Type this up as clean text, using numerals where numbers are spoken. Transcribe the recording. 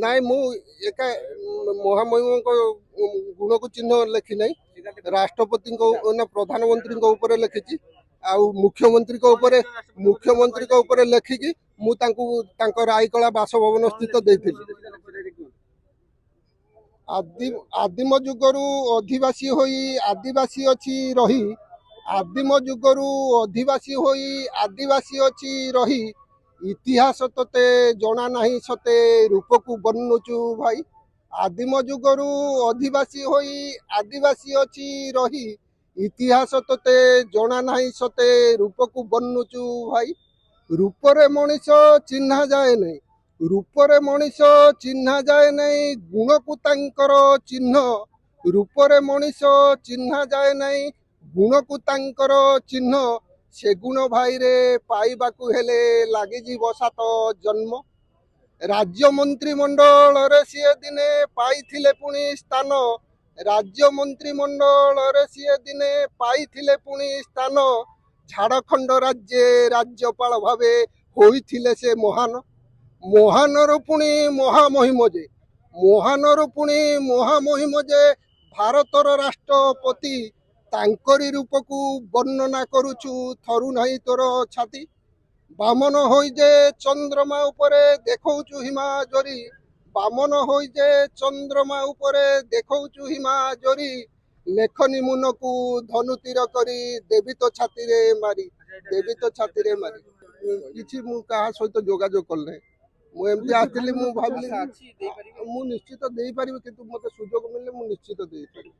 ନାଇଁ ମୁଁ ଏକା ମହାମହିମଙ୍କ ଗୁଣକୁ ଚିହ୍ନ ଲେଖି ନାହିଁ ରାଷ୍ଟ୍ରପତିଙ୍କ ନା ପ୍ରଧାନମନ୍ତ୍ରୀଙ୍କ ଉପରେ ଲେଖିଛି ଆଉ ମୁଖ୍ୟମନ୍ତ୍ରୀଙ୍କ ଉପରେ ଲେଖିକି ମୁଁ ତାଙ୍କୁ ତାଙ୍କ ରାଇକଳା ବାସଭବନ ସ୍ଥିତ ଦେଇଥିଲି। ଆଦିମ ଯୁଗରୁ ଅଧିବାସୀ ହୋଇ ଆଦିବାସୀ ଅଛି ରହି ଆଦିମ ଯୁଗରୁ ଅଧିବାସୀ ହୋଇ ଆଦିବାସୀ ଅଛି ରହି ଇତିହାସ ତତେ ଜଣା ନାହିଁ ସତେ ରୂପକୁ ବନୁଛୁ ଭାଇ। ଆଦିମ ଯୁଗରୁ ଅଧିବାସୀ ହୋଇ ଆଦିବାସୀ ଅଛି ରହି ଇତିହାସ ତତେ ଜଣା ନାହିଁ ସତେ ରୂପକୁ ବନୁଛୁ ଭାଇ। ରୂପରେ ମଣିଷ ଚିହ୍ନା ଯାଏ ନାହିଁ ରୂପରେ ମଣିଷ ଚିହ୍ନା ଯାଏ ନାହିଁ ଗୁଣକୁ ତାଙ୍କର ଚିହ୍ନ। ରୂପରେ ମଣିଷ ଚିହ୍ନା ଯାଏ ନାହିଁ ଗୁଣକୁ ତାଙ୍କର ଚିହ୍ନ। ସେ ଗୁଣ ଭାଇରେ ପାଇବାକୁ ହେଲେ ଲାଗିଯିବ 7 ଜନ୍ମ। ରାଜ୍ୟ ମନ୍ତ୍ରିମଣ୍ଡଳରେ ସିଏ ଦିନେ ପାଇଥିଲେ ପୁଣି ସ୍ଥାନ। ରାଜ୍ୟ ମନ୍ତ୍ରିମଣ୍ଡଳରେ ସିଏ ଦିନେ ପାଇଥିଲେ ପୁଣି ସ୍ଥାନ। ଝାଡ଼ଖଣ୍ଡ ରାଜ୍ୟରେ ରାଜ୍ୟପାଳ ଭାବେ ହୋଇଥିଲେ ସେ ମହାନ। ମହାନରୁ ପୁଣି ମହାମହିମ ଯେ ଭାରତର ରାଷ୍ଟ୍ରପତି। ତାଙ୍କରି ରୂପକୁ ବର୍ଣ୍ଣନା କରୁଛୁ ଥରୁ ନାହିଁ ତୋର ଛାତି। ବାମନ ହୋଇ ଯେ ଚନ୍ଦ୍ରମା ଉପରେ ଦେଖଉଛୁ ହିମାଜରି। ବାମନ ହୋଇ ଯେ ଚନ୍ଦ୍ରମା ଉପରେ ଦେଖଉଛୁ ହିମାଜରି। ଲେଖନି ମୁନକୁ ଧନୁ ତୀର କରି ଦେବି ତ ଛାତିରେ ମାରି। କିଛି ମୁଁ କାହା ସହିତ ଯୋଗାଯୋଗ କଲି ମୁଁ ଏମିତି ଆସିଥିଲି ମୁଁ ଭାବିଲି ମୁଁ ନିଶ୍ଚିତ ଦେଇପାରିବି କିନ୍ତୁ ମୋତେ ସୁଯୋଗ ମିଳିଲେ ମୁଁ ନିଶ୍ଚିତ ଦେଇପାରିବି।